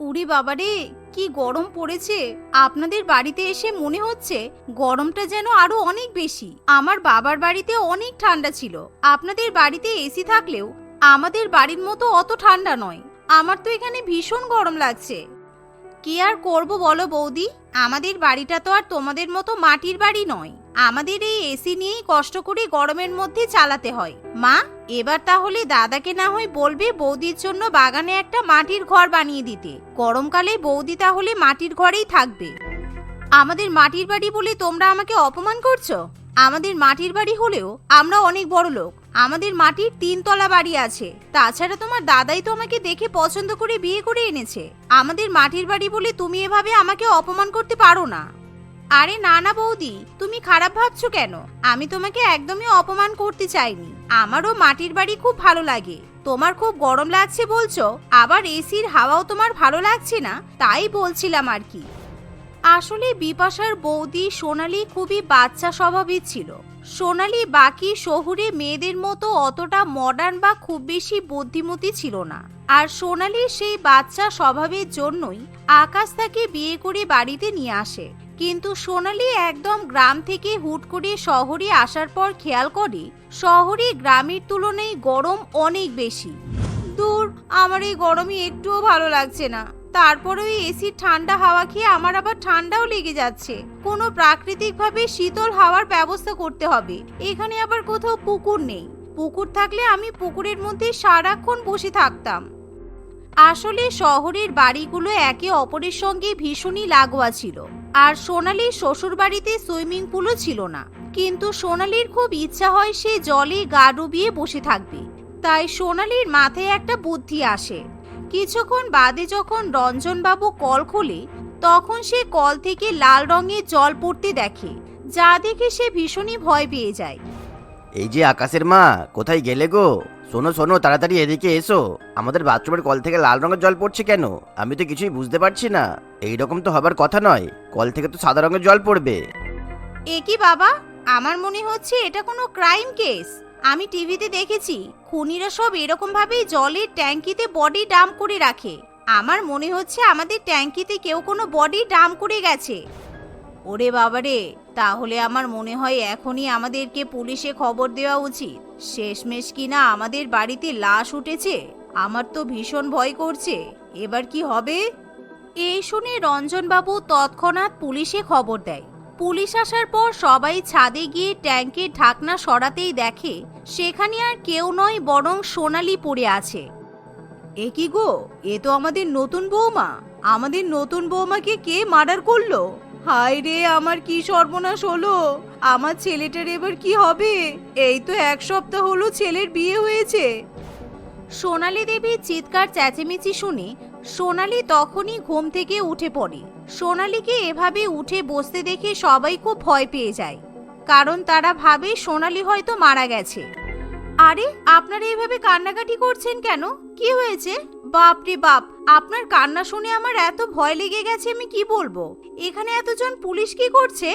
উরি বাবারে, কি গরম পড়েছে। আপনাদের বাড়িতে এসে মনে হচ্ছে গরমটা যেন আরো অনেক বেশি। আমার বাবার বাড়িতে অনেক ঠান্ডা ছিল। আপনাদের বাড়িতে এসি থাকলেও আমাদের বাড়ির মতো অত ঠান্ডা নয়। আমার তো এখানে ভীষণ গরম লাগছে। কি আর করব বলো বৌদি, আমাদের বাড়িটা তো আর তোমাদের মতো মাটির বাড়ি নয়। আমাদের এই এসি নিয়েই কষ্ট করে গরমের মধ্যে চালাতে হয়। মা, এবার তাহলে দাদাকে না হয় বলবে বৌদির জন্য বাগানে একটা মাটির ঘর বানিয়ে দিতে। গরমকালে বৌদি তাহলে মাটির ঘরেই থাকবে। আমাদের মাটির বাড়ি বলে তোমরা আমাকে অপমান করছো? আমাদের মাটির বাড়ি হলেও আমরা অনেক বড় লোক। আমাদের মাটির 3 তলা বাড়ি আছে। তাছাড়া তোমার দাদাই তো আমাকে দেখে পছন্দ করে বিয়ে করে এনেছে। আমাদের মাটির বাড়ি বলে তুমি এভাবে আমাকে অপমান করতে পারো না। আরে না না বৌদি, তুমি খারাপ ভাবছো কেন? আমি তোমাকে একদমই অপমান করতে চাইনি। আমারও মাটির বাড়ি খুব ভালো লাগে। তোমার খুব গরম লাগছে বলছো, আবার এসির হাওয়াও তোমার ভালো লাগছে না, তাই বলছিলাম আর কি। আসলে বিপাশার বৌদি সোনালী খুবই বাচ্চা স্বভাবের ছিল। সোনালী বাকি শহুরে মেয়েদের মতো অতটা মডার্ন বা খুব বেশি বুদ্ধিমতী ছিল না। আর সোনালীর সেই বাচ্চা স্বভাবের জন্যই আকাশ তাকে বিয়ে করে বাড়িতে নিয়ে আসে। কিন্তু সোনালী একদম গ্রাম থেকে হুট করে শহরে আসার পর খেয়াল করে শহরে গ্রামের তুলনায় গরম অনেক বেশি। দূর, আমার এই গরমে একটুও ভালো লাগছে না। তারপরে ওই এসির ঠান্ডা হাওয়া খেয়ে আমার আবার ঠান্ডাও লেগে যাচ্ছে। কোনো প্রাকৃতিকভাবে শীতল হাওয়ার ব্যবস্থা করতে হবে। এখানে আবার কোথাও পুকুর নেই। পুকুর থাকলে আমি পুকুরের মধ্যে সারাক্ষণ বসে থাকতাম। আসলে শহরের বাড়িগুলো একে অপরের সঙ্গে ভীষণই লাগোয়া ছিল। আর সোনালীর শ্বশুর বাড়িতে সুইমিং পুলও ছিল না। কিন্তু সোনালীর খুব ইচ্ছা হয় সে জলে গা ডুবিয়ে বসে থাকবে। তাই সোনালীর মাথায় একটা বুদ্ধি আসে। কিছুক্ষণ বাদে যখন রঞ্জনবাবু কল খোলে, তখন সে কল থেকে লাল রঙের জল পড়তে দেখে, যা দেখে সে ভীষণই ভয় পেয়ে যায়। এই যে আকাশের মা, কোথায় গেলে গো? শোনো শোনো, তাড়াতাড়ি এদিকে এসো। আমাদের বাথরুমের কল থেকে লাল রঙের জল পড়ছে কেন? আমি তো কিছুই বুঝতে পারছি না। এইরকম তো হবার কথা নয়, কল থেকে তো সাদা রঙের জল পড়বে। এ কি বাবা, আমার মনে হচ্ছে এটা কোনো ক্রাইম কেস। আমি টিভিতে দেখেছি খুনিরা সব এরকম ভাবেই জলের ট্যাঙ্কিতে বডি ডাম্প করে রাখে। আমার মনে হচ্ছে আমাদের ট্যাঙ্কিতে কেউ কোনো বডি ডাম্প করে গেছে। ওরে বাবারে, তাহলে আমার মনে হয় এখনই আমাদেরকে পুলিশে খবর দেওয়া উচিত। শেষমেশ কিনা আমাদের বাড়িতে লাশ উঠেছে। আমার তো ভীষণ ভয় করছে, এবার কি হবে? এই শুনে রঞ্জনবাবু তৎক্ষণাৎ পুলিশে খবর দেয়। পুলিশ আসার পর সবাই ছাদে গিয়ে ট্যাঙ্কের ঢাকনা সরাতেই দেখে সেখানে আর কেউ নয় বরং সোনালী পড়ে আছে। এ কি গো, এ তো আমাদের নতুন বৌমা। আমাদের নতুন বৌমাকে কে মার্ডার করলো? হায় রে, আমার কি সর্বনাশ হলো। আমার ছেলেটার এবার কি হবে? এই তো 1 সপ্তাহ হলো ছেলের বিয়ে হয়েছে। সোনালী দেবীর চিৎকার চেঁচেমেচি শুনে সোনালী তখনই ঘুম থেকে উঠে পড়ে। সোনালীকে এভাবে উঠে বসতে দেখে সবাই খুব ভয় পেয়ে যায়, কারণ তারা ভাবে সোনালী হয়তো মারা গেছে। আরে, আপনারা এভাবে কান্নাকাটি করছেন কেন? কি হয়েছে? বাপ রে বাপ, আপনার কান্না শুনে আমার এত ভয় লেগে গেছে আমি কি বলবো। এখানে এতজন পুলিশ কি করছে?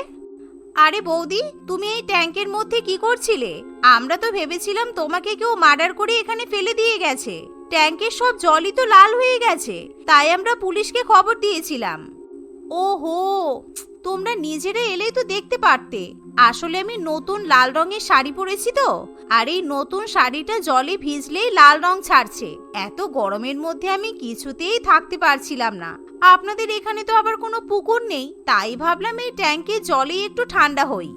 আরে বৌদি, তুমি এই ট্যাঙ্কের মধ্যে কি করছিলে? আমরা তো ভেবেছিলাম তোমাকে কেউ মার্ডার করে এখানে ফেলে দিয়ে গেছে। ট্যাঙ্কের সব জলই তো লাল হয়ে গেছে, তাই আমরা পুলিশকে খবর দিয়েছিলাম। ওহো, তোমরা নিজেরা এলেই তো দেখতে পারতে। আসলে আমি নতুন লাল রঙের শাড়ি পরেছি তো, আর এই নতুন শাড়িটা জলে ভিজলেই লাল রং ছাড়ছে। এত গরমের মধ্যে আমি কিছুতেই থাকতে পারছিলাম না। আপনাদের এখানে তো আবার কোনো পুকুর নেই, তাই ভাবলাম এই ট্যাঙ্কে জলে একটু ঠান্ডা হই।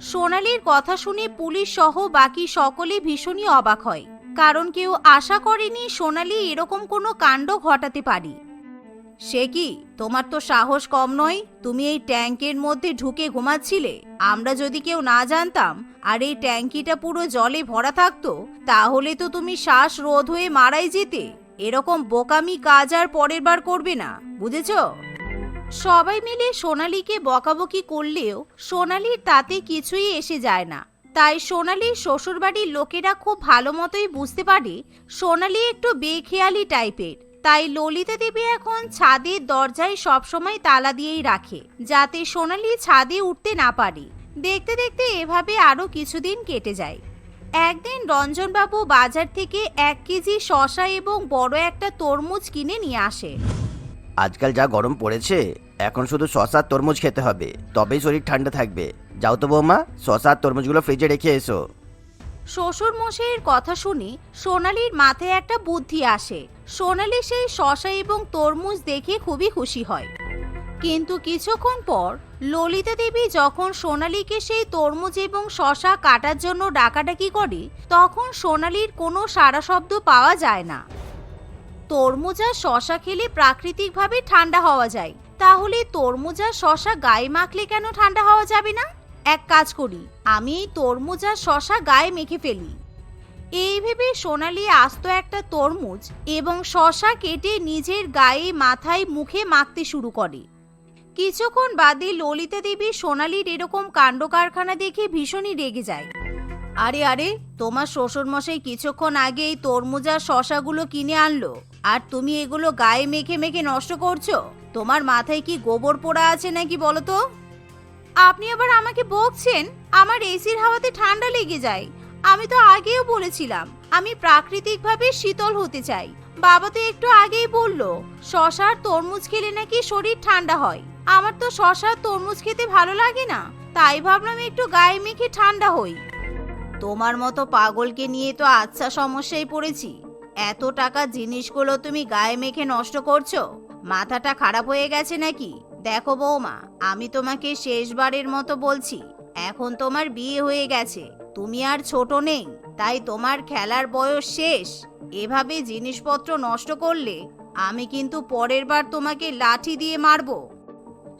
সোনালীর কথা শুনে পুলিশ সহ বাকি সকলে ভীষণই অবাক হয়, কারণ কেউ আশা করেনি সোনালী এরকম কোনো কাণ্ড ঘটাতে পারে। সে কি, তোমার তো সাহস কম নয়? তুমি এই ট্যাঙ্কের মধ্যে ঢুকে ঘুমাচ্ছিলে। আমরা যদি কেউ না জানতাম আর এই ট্যাঙ্কিটা পুরো জলে ভরা থাকতো, তাহলে তো তুমি শ্বাস রোধ হয়ে মারাই যেতে। এরকম বোকামি কাজ আর পরের বার করবে না, বুঝেছো? সবাই মিলে সোনালীকে বকাবকি করলেও সোনালীর তাতে কিছুই এসে যায় না। তাই সোনালীর শ্বশুরবাড়ির লোকেরা খুব ভালো মতোই বুঝতে পারে সোনালী একটু বেখেয়ালি টাইপের। তাই ললিতা দেবী এখন ছাদের দরজায় সবসময় তালা দিয়েই রাখে, যাতে সোনালী ছাদে উঠতে না পারে। দেখতে দেখতে এভাবে আরো কিছুদিন কেটে যায়। একদিন রঞ্জনবাবু বাজার থেকে 1 কেজি শসা এবং বড় একটা তরমুজ কিনে নিয়ে আসে। আজকাল যা গরম পড়েছে, এখন শুধু শসা আর তরমুজ খেতে হবে, তবেই শরীর ঠান্ডা থাকবে। যাও তো বৌমা, শসা আর তরমুজগুলো ফ্রিজে রেখে এসো। শ্বশুর মশাইয়ের কথা শুনে সোনালীর মাথায় একটা বুদ্ধি আসে। সোনালী সেই শসা এবং তরমুজ দেখে খুবই খুশি হয়। কিন্তু কিছুক্ষণ পর ললিতা দেবী যখন সোনালীকে সেই তরমুজ এবং শসা কাটার জন্য ডাকাডাকি করে, তখন সোনালীর কোনো সাড়া শব্দ পাওয়া যায় না। তরমুজ আর শসা খেলে প্রাকৃতিকভাবে ঠান্ডা হওয়া যায়, তাহলে তরমুজ আর শসা গায়ে মাখলে কেন ঠান্ডা হওয়া যাবে না? এক কাজ করি, আমি এই তরমুজ আর শসা গায়ে মেখে ফেলি। এই ভেবে সোনালী আস্ত একটা তরমুজ এবং শসা কেটে নিজের গায়ে, মাথায়, মুখে মাখতে শুরু করে। কিছুক্ষণ বাদে ললিতা দেবী সোনালীর এরকম কাণ্ড কারখানা দেখে ভীষণই রেগে যায়। আরে আরে, তোমার শ্বশুরমশাই কিছুক্ষণ আগে এই তরমুজ আর শসাগুলো কিনে আনলো, আর তুমি এগুলো গায়ে মেখে মেখে নষ্ট করছো। তোমার মাথায় কি গোবর পোড়া আছে নাকি বলো তো? আপনি আবার আমাকে বকছেন? আমার এসির হাওয়াতে ঠান্ডা লেগে যায়। আমি তো আগেও বলেছিলাম আমি প্রাকৃতিকভাবে শীতল হতে চাই। বাবা তো একটু আগেই বলল শসা আর তরমুজ খেলে নাকি শরীর ঠান্ডা হয়। আমার তো শসা আর তরমুজ খেতে ভালো লাগে না, তাই ভাবলাম একটু গায়ে মেখে ঠান্ডা হই। তোমার মতো পাগলকে নিয়ে তো আচ্ছা সমস্যায় পড়েছি। এত টাকা জিনিসগুলো তুমি গায়ে মেখে নষ্ট করছো, মাথাটা খারাপ হয়ে গেছে নাকি? দেখো বৌমা, আমি তোমাকে শেষবারের মতো বলছি, এখন তোমার বিয়ে হয়ে গেছে, তুমি আর ছোট নেই, তাই তোমার খেলার বয়স শেষ। এভাবে জিনিসপত্র নষ্ট করলে আমি কিন্তু পরের বার তোমাকে লাঠি দিয়ে মারবো।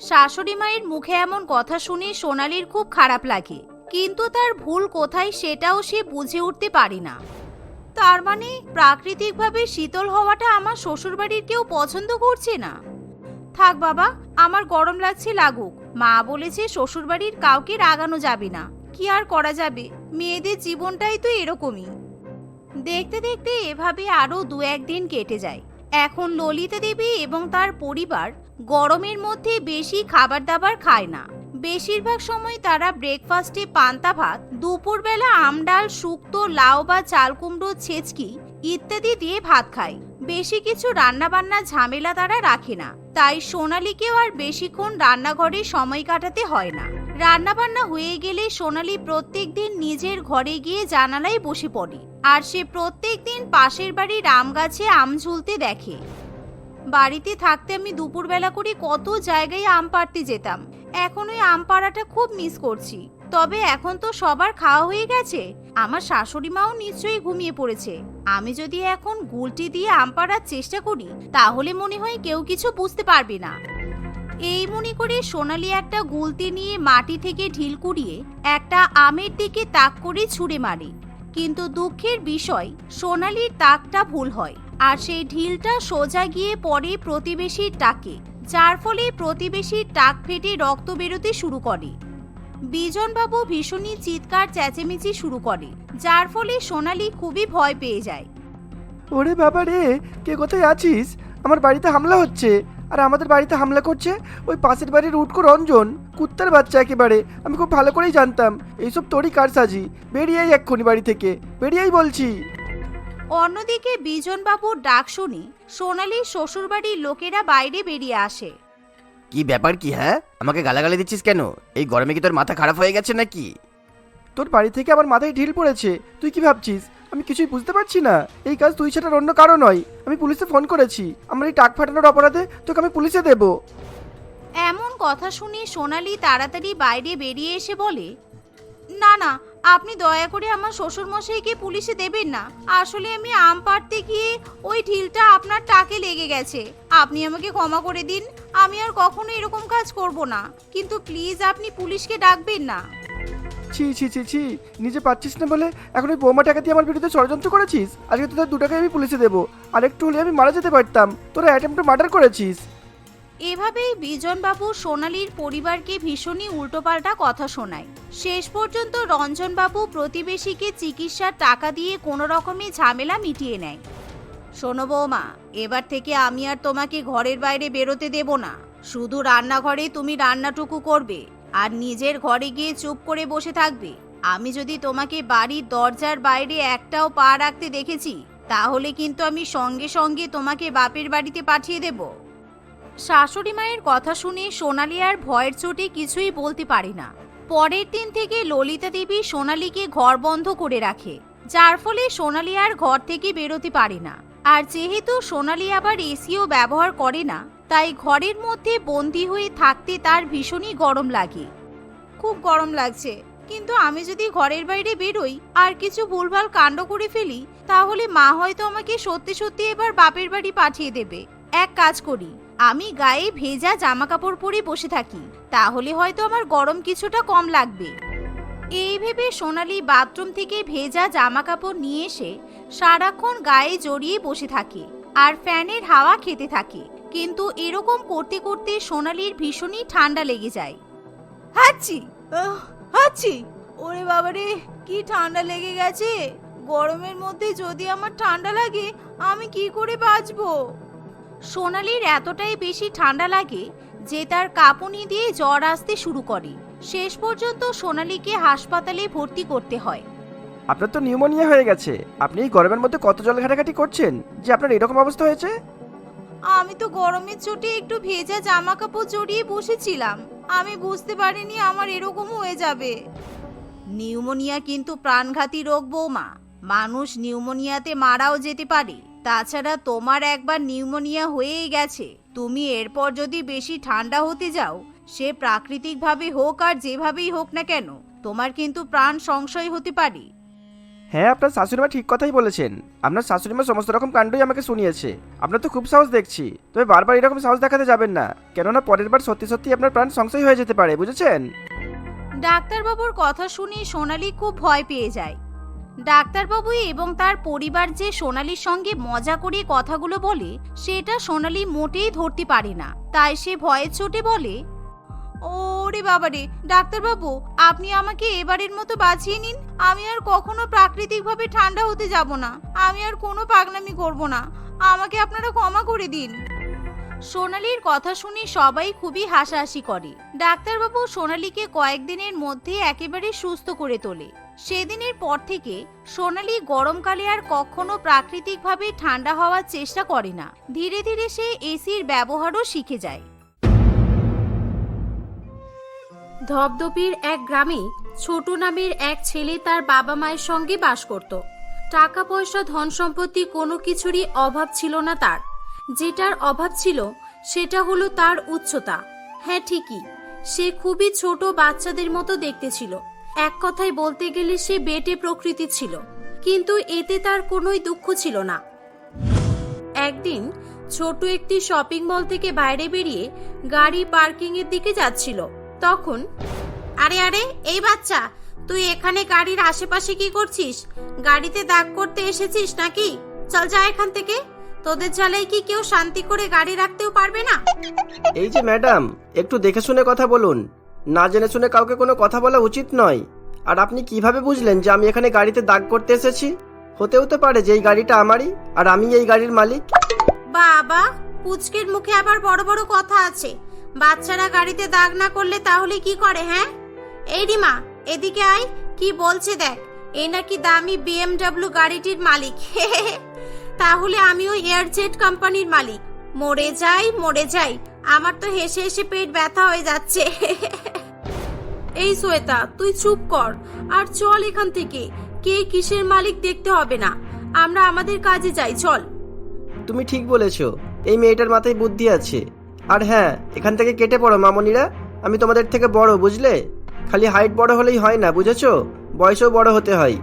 শাশুড়ি মায়ের মুখে এমন কথা শুনে সোনালীর খুব খারাপ লাগে, কিন্তু তার ভুল কোথায় সেটাও সে বুঝে উঠতে পারে না। তার মানে প্রাকৃতিকভাবে শীতল হওয়াটা আমার শ্বশুরবাড়ির কেউ পছন্দ করছে না। থাক বাবা, আমার গরম লাগছে লাগুক। মা বলেছে শ্বশুরবাড়ির কাউকে রাগানো যাবে না, কি আর করা যাবে, মেয়েদের জীবনটাই তো এরকমই। দেখতে দেখতে এভাবে আরো 2-1 দিন কেটে যায়। এখন ললিতা দেবী এবং তার পরিবার গরমের মধ্যে বেশি খাবার দাবার খায় না। বেশিরভাগ সময় তারা ব্রেকফাস্টে পান্তা ভাত, দুপুরবেলা আমডাল, শুক্তো, লাউ বা চাল কুমড়ো, ছেচকি ইত্যাদি দিয়ে ভাত খায়। বেশি কিছু রান্নাবান্না ঝামেলা তারা রাখে না, তাই সোনালীকেও আর বেশিক্ষণ রান্নাঘরে সময় কাটাতে হয় না। রান্নাবান্না হয়ে গেলে সোনালী প্রত্যেকদিন নিজের ঘরে গিয়ে জানালায় বসে পড়ে, আর সে প্রত্যেকদিন পাশের বাড়ির আম গাছে আম ঝুলতে দেখে। বাড়িতে থাকতে আমি দুপুরবেলা করে কত জায়গায় আম পাড়তে যেতাম, এখন ওই আম পাড়াটা খুব মিস করছি। তবে এখন তো সবার খাওয়া হয়ে গেছে, আমার শাশুড়ি মাও নিশ্চয়ই ঘুমিয়ে পড়েছে। আমি যদি এখন গুলটি দিয়ে আম পাড়ার চেষ্টা করি, তাহলে মনে হয় কেউ কিছু বুঝতে পারবে না। এই মনে করে সোনালী একটা গুলতি নিয়ে মাটি থেকে ঢিল কুড়িয়ে একটা আমের দিকে তাক করে ছুঁড়ে মারে। কিন্তু দুঃখের বিষয়, সোনালীর তাকটা ভুল হয়, আর সেই ঢিলটা সোজা গিয়ে পড়ে প্রতিবেশীর টাকে, যার ফলে প্রতিবেশীর টাক ফেটে রক্ত বেরোতে শুরু করে। বিজনবাবু ভীষণই চিৎকার চেঁচেমেচি শুরু করে, যার ফলে সোনালী খুবই ভয় পেয়ে যায়। ওরে বাবা রে, কে কোথায় আছিস? আমার বাড়িতে হামলা হচ্ছে, আর আমাদের বাড়িতে হামলা করছে ওই পাশের বাড়ির উটকো রঞ্জন, কুত্তার বাচ্চা একেবারে। আমি খুব ভালো করেই জানতাম এইসব তোরই কারসাজি। বেরিয়েই এক্ষুনি বাড়ি থেকে, বেরিয়েই বলছি। অন্যদিকে বিজনবাবুর ডাক শুনে সোনালীর শ্বশুরবাড়ির লোকেরা বাইরে বেরিয়ে আসে। কি ব্যাপার কি? হ্যাঁ, আমাকে গালাগালি দিচ্ছিস কেন? এই গরমে কি তোর মাথা খারাপ হয়ে গেছে নাকি? তোর বাড়ি থেকে আমার মাথায় ঢিল পড়েছে, তুই কি ভাবছিস? আমি কিছুই বুঝতে পারছি না। এই কাজ তুই ছাড়ার অন্য কারো নয়। আমি পুলিশে ফোন করেছি, আমার এই টাক ফাটানোর অপরাধে তোকে আমি পুলিশে দেব। এমন কথা শুনে সোনালী তাড়াতাড়ি বাইরে বেরিয়ে এসে বলে, না না, আপনি দয়া করে আমার শ্বশুরমশাইকে পুলিশে দেবেন না। আসলে আমি আম পাড়তে গিয়ে ওই ঢিলটা আপনার টাকে লেগে গেছে। আপনি আমাকে ক্ষমা করে দিন, আমি আর কখনো এরকম কাজ করব না। কিন্তু প্লিজ আপনি পুলিশকে ডাকবেন না। ছি ছি ছি ছি, নিজে পাচ্ছিস না বলে এখন ওই বৌমা টাকা দিয়ে আমার বিরুদ্ধে ষড়যন্ত্র করেছিস। আজকে তোদের 2 টাকায় আমি পুলিশে দেবো, আর একটু হলে আমি মারা যেতে পারতাম। তোরা অ্যাটেম্প টু মার্ডার করেছিস। এভাবেই বিজনবাবু সোনালীর পরিবারকে ভীষণই উল্টোপাল্টা কথা শোনায়। শেষ পর্যন্ত রঞ্জনবাবু প্রতিবেশীকে চিকিৎসার টাকা দিয়ে কোনো রকমে ঝামেলা মিটিয়ে নেয়। শোনো বৌমা, এবার থেকে আমি আর তোমাকে ঘরের বাইরে বেরোতে দেব না। শুধু রান্নাঘরে তুমি রান্নাটুকু করবে, আর নিজের ঘরে গিয়ে চুপ করে বসে থাকবে। আমি যদি তোমাকে বাড়ির দরজার বাইরে একটাও পা রাখতে দেখেছি, তাহলে কিন্তু আমি সঙ্গে সঙ্গে তোমাকে বাপের বাড়িতে পাঠিয়ে দেব। শাশুড়ি মায়ের কথা শুনে সোনালি আর ভয়ের চোটে কিছুই বলতে পারে না। পরের দিন থেকে ললিতা দেবী সোনালীকে ঘর বন্ধ করে রাখে, যার ফলে সোনালি আর ঘর থেকে বেরোতে পারে না। আর যেহেতু সোনালি আবার এসিও ব্যবহার করে না, তাই ঘরের মধ্যে বন্দি হয়ে থাকতে তার ভীষণই গরম লাগে। খুব গরম লাগছে, কিন্তু আমি যদি ঘরের বাইরে বেরোই আর কিছু ভুলভাল কাণ্ড করে ফেলি, তাহলে মা হয়তো আমাকে সত্যি সত্যি এবার বাপের বাড়ি পাঠিয়ে দেবে। এক কাজ করি, আমি গায়ে ভেজা জামা কাপড় পরে বসে থাকি, তাহলে হয়তো আমার গরম কিছুটা কম লাগবে। এই ভেবে সোনালি বাথরুম থেকে ভেজা জামা কাপড় নিয়ে এসে সারাক্ষণ গায়ে জড়িয়ে বসে থাকে আর ফ্যানের হাওয়া খেতে থাকে। কিন্তু এরকম করতে করতে সোনালির ভীষণই ঠান্ডা লেগে যায়। হাঁচি হাঁচি, ওরে বাবারে, কি ঠান্ডা লেগে গেছে! গরমের মধ্যে যদি আমার ঠান্ডা লাগে, আমি কি করে বাঁচবো? সোনালির এতটাই বেশি ঠান্ডা লাগে যে তার কাঁপুনি দিয়ে জ্বর আসতে শুরু করে। শেষ পর্যন্ত সোনালিকে হাসপাতালে ভর্তি করতে হয়। আপনার তো নিউমোনিয়া হয়ে গেছে। আপনি এই গরমের মধ্যে কত জল ঘাটাঘাটি করছেন যে আপনার এরকম অবস্থা হয়েছে? আমি তো গরমের চোটে একটু ভেজা জামা কাপড় জড়িয়ে বসেছিলাম, আমি বুঝতে পারিনি আমার এরকম হয়ে যাবে। নিউমোনিয়া কিন্তু প্রাণঘাতী রোগ বৌমা, মানুষ নিউমোনিয়াতে মারাও যেতে পারে। তাছাড়া তোমার একবার নিউমোনিয়া হয়েই গেছে, তুমি এরপর যদি বেশি ঠান্ডা হতে যাও, সে প্রাকৃতিকভাবে হোক আর যেভাবেই হোক না কেন, তোমার কিন্তু প্রাণ সংশয় হতে পারে। হ্যাঁ, আপনার শাশুড়িমা ঠিক কথাই বলেছেন। আপনার শাশুড়িমা সমস্ত রকম কাণ্ডই আমাকে শুনিয়েছে। আপনার তো খুব সাহস দেখছি, তবে বারবার এরকম সাহস দেখাতে যাবেন না, কেননা পরের বার সত্যি সত্যি আপনার প্রাণ সংশয় হয়ে যেতে পারে, বুঝেছেন? ডাক্তারবাবুর কথা শুনে সোনালি খুব ভয় পেয়ে যায়। ডাক্তারবাবু এবং তার পরিবার যে সোনালির সঙ্গে মজা করে কথাগুলো বলে, সেটা সোনালি মোটেই ধরতে পারে না। তাই সে ভয়ের চোটে বলে, ওরে বাবারে, ডাক্তারবাবু, আপনি আমাকে এবারের মতো বাঁচিয়ে নিন। আমি আর কখনো প্রাকৃতিকভাবে ঠান্ডা হতে যাব না। আমি আর কোনো পাগলামি করব না। আমাকে আপনারা ক্ষমা করে দিন। সোনালির কথা শুনে সবাই খুবই হাসাহাসি করে। ডাক্তারবাবু সোনালিকে কয়েকদিনের মধ্যে একেবারে সুস্থ করে তোলে। সেদিনের পর থেকে সোনালি গরমকালে আর কখনো প্রাকৃতিকভাবে ঠান্ডা হওয়ার চেষ্টা করে না। ধীরে ধীরে সে এসির ব্যবহারও শিখে যায়। ধপধপির এক গ্রামে ছোট নামের এক ছেলে তার বাবা মায়ের সঙ্গে বাস করত। টাকা পয়সা ধন সম্পত্তি কোনো কিছুরই অভাব ছিল না তার। যেটার অভাব ছিল সেটা হলো তার উচ্চতা। হ্যাঁ, ঠিকই, সে খুবই ছোট বাচ্চাদের মতো দেখতে ছিল। এক কথায় বলতে গেলে সে বেটে প্রকৃতি ছিল, কিন্তু এতে তার কোনোই দুঃখ ছিল না। একদিন ছোট একটি শপিং মল থেকে বাইরে বেরিয়ে গাড়ি পার্কিং এর দিকে যাচ্ছিল। তখন, আরে আরে, এই বাচ্চা, তুই এখানে গাড়ির আশেপাশে কি করছিস? গাড়িতে দাগ করতে এসেছিস নাকি? চল যা এখান থেকে। তোদের জ্বালায় কি কেউ শান্তি করে গাড়ি রাখতেও পারবে না? এই যে ম্যাডাম, একটু দেখে শুনে কথা বলুন। না জেনে শুনে কাউকে কোনো কথা বলা উচিত নয়। আর আপনি কিভাবে বুঝলেন যে আমি এখানে গাড়িতে দাগ করতে এসেছি? হতেও তো পারে যে এই গাড়িটা আমারই আর আমি এই গাড়ির মালিক। বাবা, পুচকের মুখে আবার বড় বড় কথা আছে। বাচ্চারা গাড়িতে দাগ না করলে তাহলে কি করে? হ্যাঁ, এই রিমা, এদিকে আয়, কি বলছে দেখ। এই নাকি দামি BMW গাড়িটির মালিক। তাহলে আমিও এয়ারজেট কোম্পানির মালিক। মরে যাই মরে যাই, আমার তো হেসে হেসে পেট ব্যথা হয়ে যাচ্ছে। এই শ্বেতা, তুই চুপ কর আর চল এখান থেকে। কে কিসের মালিক দেখতে হবে না, আমরা আমাদের কাজে যাই, চল। তুমি ঠিক বলেছো, এই মেয়েটার মাথায় বুদ্ধি আছে। আর হ্যাঁ, এখান থেকে কেটে পড়ো মামনিরা, আমি তোমাদের থেকে বড়, বুঝলে? খালি হাইট বড় হলেই হয় না, বুঝেছো? বয়সও বড় হতে হয়।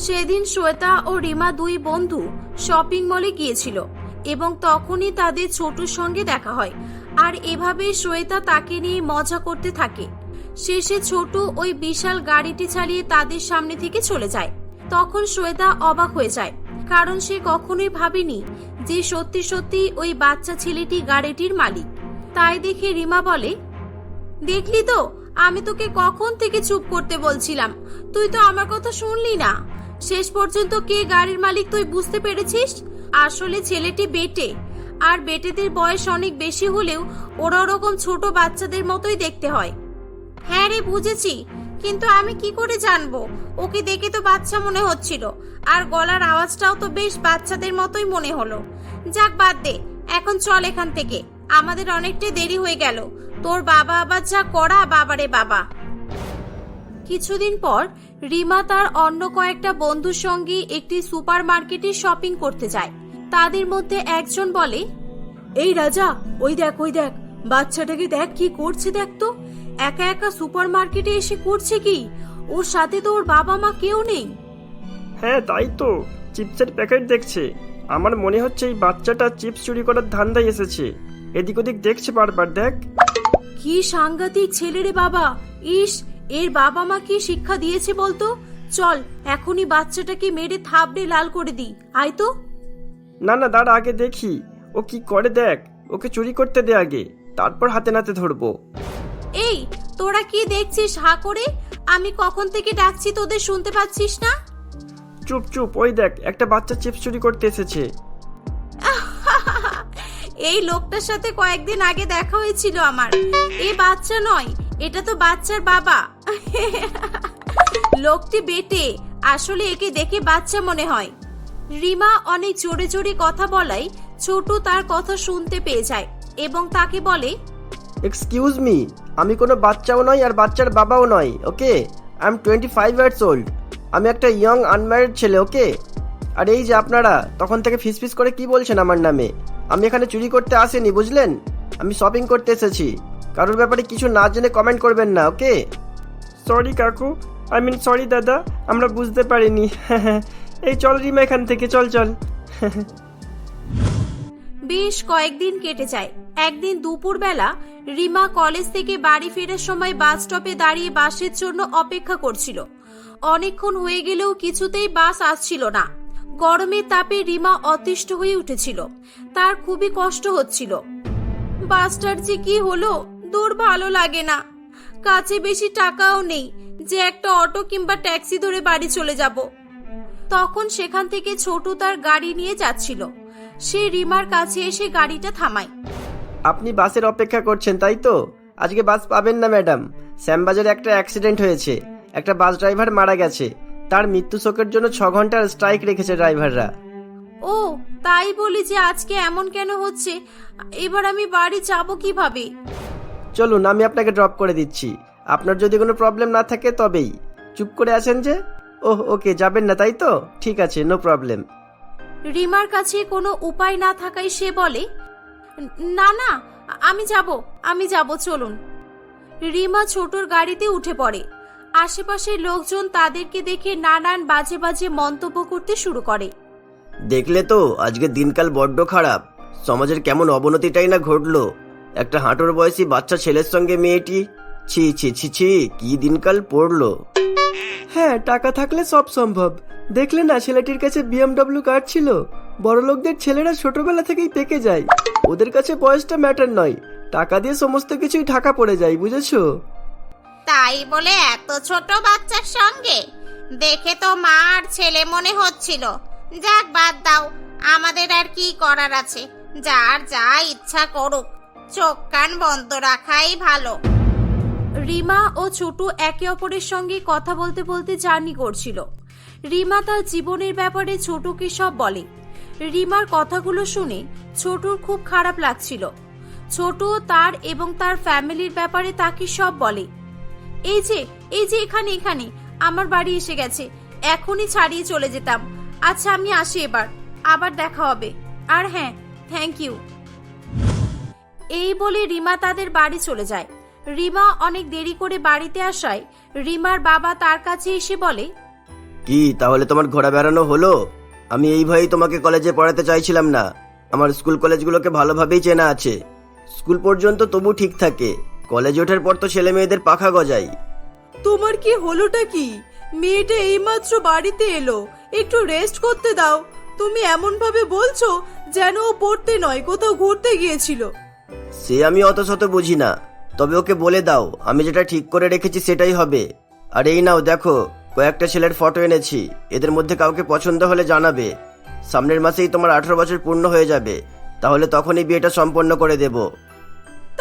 সেদিন শ্বেতা ও রিমা দুই বন্ধু শপিং মলে গিয়েছিল এবং তখনই তাদের ছোটুর সঙ্গে দেখা হয়। আর এভাবে শ্বেতা তাকে নিয়ে মজা করতে থাকে। শেষে ছোটু ওই বিশাল গাড়িটি চালিয়ে তাদের সামনে থেকে চলে যায়। তখন শ্বেতা অবাক হয়ে যায়, কারণ সে কখনোই ভাবেনি যে সত্যি সত্যি ওই বাচ্চা ছেলেটি গাড়িটির মালিক। তাই দেখে রিমা বলে, দেখলি তো, আমি তোকে কখন থেকে চুপ করতে বলছিলাম, তুই তো আমার কথা শুনলি না। শেষ পর্যন্ত কে গাড়ির মালিক তুই বুঝতে পেরেছিস? আসলে ছেলেটি বেটে, আর বেটেদের বয়স অনেক বেশি হলেও ওরা ওরকম ছোট বাচ্চাদের মতোই দেখতে হয়। হ্যাঁ রে, বুঝেছি, কিন্তু আমি কি করে জানবো? ওকে দেখে তো বাচ্চা মনে হচ্ছিল, আর গলার আওয়াজটাও তো বেশ বাচ্চাদের মতোই মনে হলো। যাক বাদ দে, এখন চল এখান থেকে, আমাদের অনেকটা দেরি হয়ে গেল। তোর বাবা আবার যা করা, বাবারে বাবা। কিছুদিন পর রিমা তার অন্য কয়েকটা বন্ধুর সঙ্গে একটি সুপার মার্কেটে শপিং করতে যায়। তাদের মধ্যে একজন বলে, এই রাজা, ওই দেখ বাচ্চাটাকে দেখ কি করছে, দেখ তো একা একা সুপার মার্কেটে এসে করছে কি, ওর সাথে তো ওর বাবা মা কেউ নেই। হ্যাঁ তাই তো, চিপসের প্যাকেট দেখছে। আমার মনে হচ্ছে এই বাচ্চাটা চিপস চুরি করার ধান্দায় এসেছে, এদিক ওদিক দেখছে বারবার। দেখ কি সাংঘাতিক ছেলে রে বাবা, ইস, এর বাবা মা কি শিক্ষা দিয়েছে বলতো। চল এখনই বাচ্চাটাকে মেরে থাবড়ে লাল করে দিই, আয় তো। না না, দাঁড়া, আগে দেখি ও কি করে। দেখ, ওকে চুরি করতে দে আগে, তারপর হাতে নাতে ধরবো। এই তোরা কি দেখছিস হা করে? আমি কখন থেকে ডাকছি, তোদের শুনতে পাচ্ছিস না? চুপ চুপ, ওই দেখ একটা বাচ্চা চিপস চুরি করতে এসেছে। এই লোকটার সাথে কয়েকদিন আগে দেখা হয়েছিল আমার। এ বাচ্চা নয়, এটা তো বাচ্চার বাবা। লোকটি বেটে, আসলে একে দেখে বাচ্চা মনে হয়। রিমা অনেক জোরে জোরে কথা বলায় ছোট তার কথা শুনতে পেয়ে যায় এবং তাকে বলে, এক্সকিউজ মি, আমি কোনো বাচ্চাও নয় আর বাচ্চার বাবাও নয়, okay? I am 25 years old. আমি একটা ইয়ং আনম্যারিড ছেলে, ওকে? আর এই যে আপনারা তখন থেকে ফিসফিস করে কি বলছেন আমার নামে? আমি এখানে চুরি করতে আসিনি, বুঝলেন? আমি শপিং করতে এসেছি। কারোর ব্যাপারে কিছু না জেনে কমেন্ট করবেন না, ওকে? সরি কাকু, আই মিন সরি দাদা, আমরা বুঝতে পারিনি। এই চল রিমা এখান থেকে, চল চল। বেশ কয়েকদিন কেটে যায়। একদিন দুপুরবেলা রিমা কলেজ থেকে বাড়ি ফেরার সময় বাস স্টপে দাঁড়িয়ে বাসের জন্য অপেক্ষা করছিল। অনেকক্ষণ হয়ে গেলেও কিছুতেই বাস আসছিল না। গরমের তাপে রিমা অতিষ্ঠ হয়ে উঠেছিল, তার খুবই কষ্ট হচ্ছিল। বাসটার যে কি হলো, দূর ভালো লাগে না। কাছে বেশি টাকাও নেই যে একটা অটো কিংবা ট্যাক্সি ধরে বাড়ি চলে যাব। তখন সেখান থেকে ছোট তার গাড়ি নিয়ে যাচ্ছিল। সে রিমার কাছে এসে গাড়িটা থামায়। আপনি বাসের অপেক্ষা করছেন তাই তো? আজকে বাস পাবেন না ম্যাডাম। শ্যামবাজারে একটা অ্যাক্সিডেন্ট হয়েছে, একটা বাস ড্রাইভার মারা গেছে। তার মৃত্যু শোকের জন্য 6 ঘন্টার স্ট্রাইক রেখেছে ড্রাইভাররা। ও তাই বলি যে আজকে এমন কেন হচ্ছে, এবার আমি বাড়ি যাব কিভাবে? চলুন, আমি আপনাকে ড্রপ করে দিচ্ছি। আপনার যদি কোনো প্রবলেম না থাকে তবেই। চুপ করে আছেন যে? ওহ ওকে, যাবেন না তাই তো? ঠিক আছে, নো প্রবলেম। রিমার কাছে কোনো উপায় না থাকায় সে বলে, না না, আমি যাব, চলুন। রিমা ছোটর গাড়িতে উঠে পড়ে। আশেপাশের লোকজন তাদেরকে দেখে নানান বাজে বাজে মন্তব্য করতে শুরু করে। দেখলে তো আজকে দিনকাল বড্ড খারাপ, সমাজের কেমন অবনতিটাই না ঘটলো। একটা হাঁটুর বয়সী বাচ্চা ছেলের সঙ্গে মেয়েটি, ছি ছি ছি ছি, কি দিনকাল পড়লো। হ্যাঁ, টাকা থাকলে সব সম্ভব। দেখলে না, ছেলেটির কাছে BMW কার ছিল। বড়লোকদের ছেলেরা ছোটবেলা থেকেই পেকে যায়, ওদের কাছে বয়সটা ম্যাটার নয়, টাকা দিয়ে সমস্ত কিছুই ঢাকা পড়ে যায়, বুঝেছো? তাই বলে এত ছোট বাচ্চার সঙ্গে? দেখে তো মা আর ছেলে মনে হচ্ছিল। যাক বাদ দাও, আমাদের আর কি করার আছে, যার যা ইচ্ছা করুক, চোখ কান বন্ধ রাখাই ভালো। রিমা ও ছোট একে অপরের সঙ্গে কথা বলতে বলতে জার্নি করছিল। রিমা তার জীবনের ব্যাপারে ছোটকে সব বলে। রিমার কথাগুলো শুনে ছোটর খুব খারাপ লাগছিল। ছোট তার এবং তার ফ্যামিলির ব্যাপারে তাকে সব বলে। এই যে এখানে আমার বাড়ি এসে গেছে, এখনই ছাড়িয়ে চলে যেতাম। আচ্ছা আমি আসি, এবার আবার দেখা হবে। আর হ্যাঁ, থ্যাংক ইউ। এই বলে রিমা তাদের বাড়ি চলে যায়। রিমা অনেক দেরি করে বাড়িতে আসায় রিমার বাবা তার কাছে এসে বলে, কি তাহলে তোমার ঘোরা বেড়ানো হলো? আমি এই ভয়েই তোমাকে কলেজে পড়াতে চাইছিলাম না। আমার স্কুল কলেজগুলোকে ভালোভাবেই চেনা আছে। স্কুল পর্যন্ত তবু ঠিক থাকে, কলেজে ওঠার পর তো ছেলে মেয়েদের পাখা গজায়। তোমার কি হলোটা কি? মেয়েটা এইমাত্র বাড়িতে এলো, একটু রেস্ট করতে দাও। তুমি এমন ভাবে বলছো যেন ও পড়তে নয়, কোথাও ঘুরতে গিয়েছিল। সে আমি অত শত বুঝি না, তবে ওকে বলে দাও আমি যেটা ঠিক করে রেখেছি সেটাই হবে। আর এই নাও দেখো, কয়েকটা ছেলের ফটো এনেছি, এদের মধ্যে কাউকে পছন্দ হলে জানাবে। সামনের মাসেই তোমার 18 বছর পূর্ণ হয়ে যাবে, তাহলে তখনই বিয়েটা সম্পন্ন করে দেব।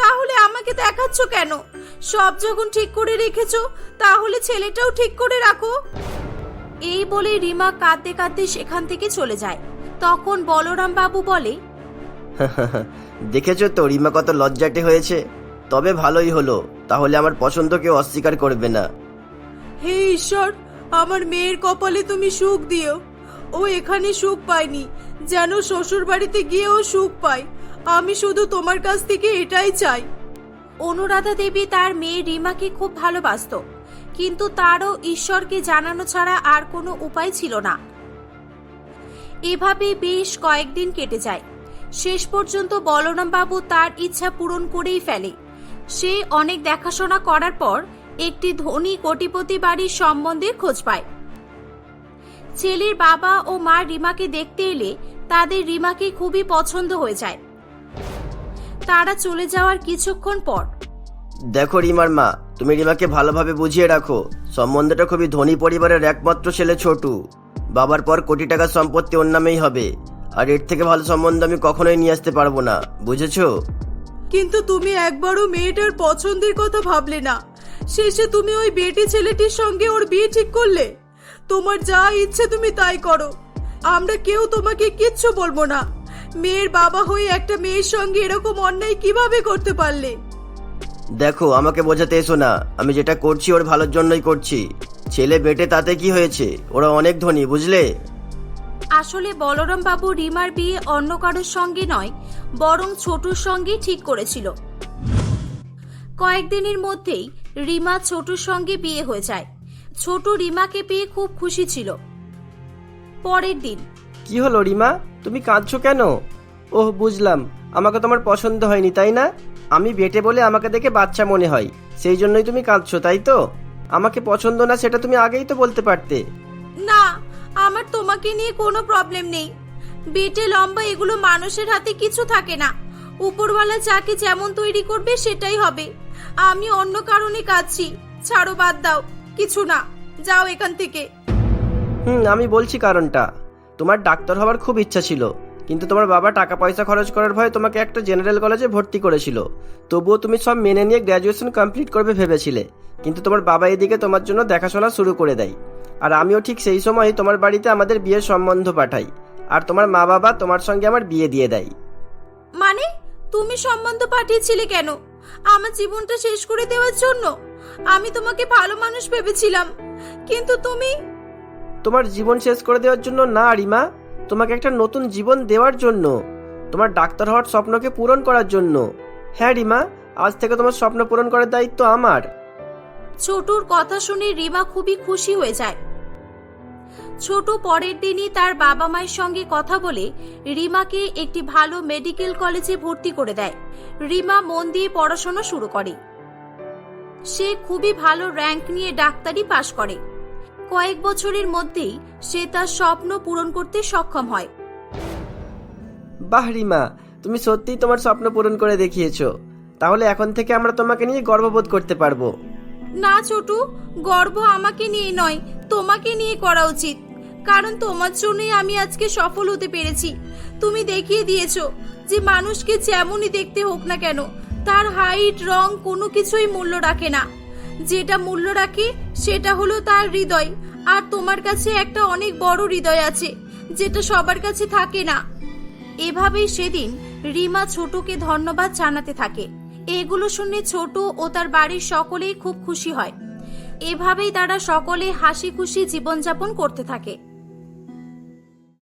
তাহলে আমাকে দেখাচ্ছ কেন? সব যখন ঠিক করে রেখেছো, তাহলে ছেলেটাও ঠিক করে রাখো। এই বলে রিমা কাঁদতে কাঁদতে সেখান থেকে চলে যায়। তখন বলরাম বাবু বলে, দেখেছো তো রিমা কত লজ্জাটে হয়েছে। তবে ভালোই হলো, তাহলে আমার পছন্দ কেউ অস্বীকার করবে না। হে ঈশ্বর, আমার মেয়ের কপালে তুমি সুখ দিও। ও এখানে সুখ পায়নি, যেন শ্বশুর বাড়িতে গিয়েও সুখ পায়। আমি শুধু তোমার কাছ থেকে এটাই চাই। অনুরাধা দেবী তার মেয়ে রিমাকে খুব ভালোবাসতো, কিন্তু তারও ঈশ্বরকে জানানো ছাড়া আর কোনো উপায় ছিল না। এভাবে বেশ কয়েকদিন কেটে যায়। শেষ পর্যন্ত বলরাম বাবু তার ইচ্ছা পূরণ করেই ফেলে। সে অনেক দেখাশোনা করার পর একটি ধনী কোটিপতি বাড়ির সম্বন্ধের খোঁজ পায়। ছেলের বাবা ও মা রিমাকে দেখতে এলে তাদের রিমাকে খুবই পছন্দ হয়ে যায়। তারা চলে যাওয়ার কিছুক্ষণ পর, দেখো রিমার মা, তুমি রিমাকে ভালোভাবে বুঝিয়ে রাখো। সম্বন্ধটা খুবই ধনী পরিবারের একমাত্র ছেলে ছোটু। বাবার পর কোটি টাকার সম্পত্তি ওর নামেই হবে, আর এর থেকে ভালো সম্বন্ধ আমি কখনোই নিয়ে আসতে পারবো না, বুঝেছো? কিন্তু তুমি একবারও মেয়েটার পছন্দের কথা ভাবলে না। শেষে তুমি ওই বেটি ছেলেটির সঙ্গে ওর বিয়ে ঠিক করলে। তোমার যা ইচ্ছে তুমি তাই করো, আমরা কেউ তোমাকে কিচ্ছু বলবো না। মেয়ের বাবা হয়ে একটা মেয়ের সঙ্গে এরকম অন্যায় কিভাবে করতে পারলে? দেখো, আমাকে বোঝাতে এসো না। আমি যেটা করছি ওর ভালোর জন্যই করছি। ছেলে বেটে তাতে কি হয়েছে, ওরা অনেক ধনী, বুঝলে? আসলে বলরাম বাবু রিমার বিয়ে অন্য কারোর সঙ্গে নয়, বরং ছোটুর সঙ্গে ঠিক করেছিল। কয়েকদিনের মধ্যেই রিমা ছোটুর সঙ্গে বিয়ে হয়ে যায়। ছোটু রিমাকে পেয়ে খুব খুশি ছিল। পরের দিন, কি হলো রিমা, তুমি কাঁদছো কেন? ওহ, বুঝলাম, আমাকে তোমার পছন্দ হয়নি, তাই না? আমি বেটে বলে আমাকে দেখে বাচ্চা মনে হয়, সেই জন্যই তুমি কাঁদছো, তাই তো? আমাকে পছন্দ না সেটা তুমি আগেই তো বলতে পারতে। না, আমার তোমাকে নিয়ে কোনো প্রবলেম নেই। বেটে লম্বা এগুলো মানুষের হাতে কিছু থাকে না। উপরওয়ালা যাকে যেমন তৈরি করবে সেটাই হবে। আমি অন্য কারণে কাঁদছি। ছাড়ো, বাদ দাও, কিছু না, যাও এখান থেকে। আমি বলছি কারণটা। তোমার ডাক্তার হওয়ার খুব ইচ্ছা ছিল, কিন্তু তোমার বাবা টাকা পয়সা খরচ করার ভয়ে তোমাকে একটা জেনারেল কলেজে ভর্তি করেছিল। তবুও তুমি সব মেনে নিয়ে গ্র্যাজুয়েশন কমপ্লিট করবে ভেবেছিলে, কিন্তু তোমার বাবা এদিকে তোমার জন্য দেখাশোনা শুরু করে দেয়। আর আমিও ঠিক সেই সময় তোমার বাড়িতে আমাদের বিয়ের সম্বন্ধ পাঠাই, আর তোমার মা বাবা তোমার সঙ্গে আমার বিয়ে দিয়ে দেয়। মানে, তুমি সম্বন্ধ পাঠিয়েছিলে কেন? আমার জীবনটা শেষ করে দেওয়ার জন্য? আমি তোমাকে ভালো মানুষ ভেবেছিলাম, কিন্তু তুমি... তোমার জীবন শেষ করে দেওয়ার জন্য না রিমা, তোমাকে একটা নতুন জীবন দেওয়ার জন্য, তোমার ডাক্তার হওয়ার স্বপ্নকে পূরণ করার জন্য। হ্যাঁ রিমা, আজ থেকে তোমার স্বপ্ন পূরণ করার দায়িত্ব আমার। ছোটুর কথা শুনে রিমা খুবই খুশি হয়ে যায়। ছোটু পরের দিনই তার বাবা মায়ের সঙ্গে কথা বলে রিমাকে একটি ভালো মেডিকেল কলেজে ভর্তি করে দেয়। রিমা মন দিয়ে পড়াশোনা শুরু করে। সে খুবই ভালো র্যাঙ্ক নিয়ে ডাক্তারি পাশ করে। কয়েক বছরের মধ্যেই সে তার স্বপ্ন পূরণ করতে সক্ষম হয়। বাহ রিমা, তুমি সত্যিই তোমার স্বপ্ন পূরণ করে দেখিয়েছো। তাহলে এখন থেকে আমরা তোমাকে নিয়ে গর্ববোধ করতে পারবো। না ছোটু, গর্ব আমাকে নিয়ে নয়, তোমাকে নিয়ে করা উচিত। কারণ তোমার জন্যই আমি আজকে সফল হতে পেরেছি। তুমি দেখিয়ে দিয়েছো যে মানুষকে যেমনই দেখতে হোক না কেন, তার হাইট রং কোনো কিছুই মূল্য রাখে না। যেটা মূল্য রাখে সেটা হলো তার হৃদয়। আর তোমার কাছে একটা অনেক বড় হৃদয় আছে, যেটা সবার কাছে থাকে না। এভাবেই সেদিন রিমা ছোটুকে ধন্যবাদ জানাতে থাকে। এগুলো শুনে ছোট ও তার বাড়ির সকলেই খুব খুশি হয়। এভাবেই তারা সকলে হাসি খুশি জীবনযাপন করতে থাকে।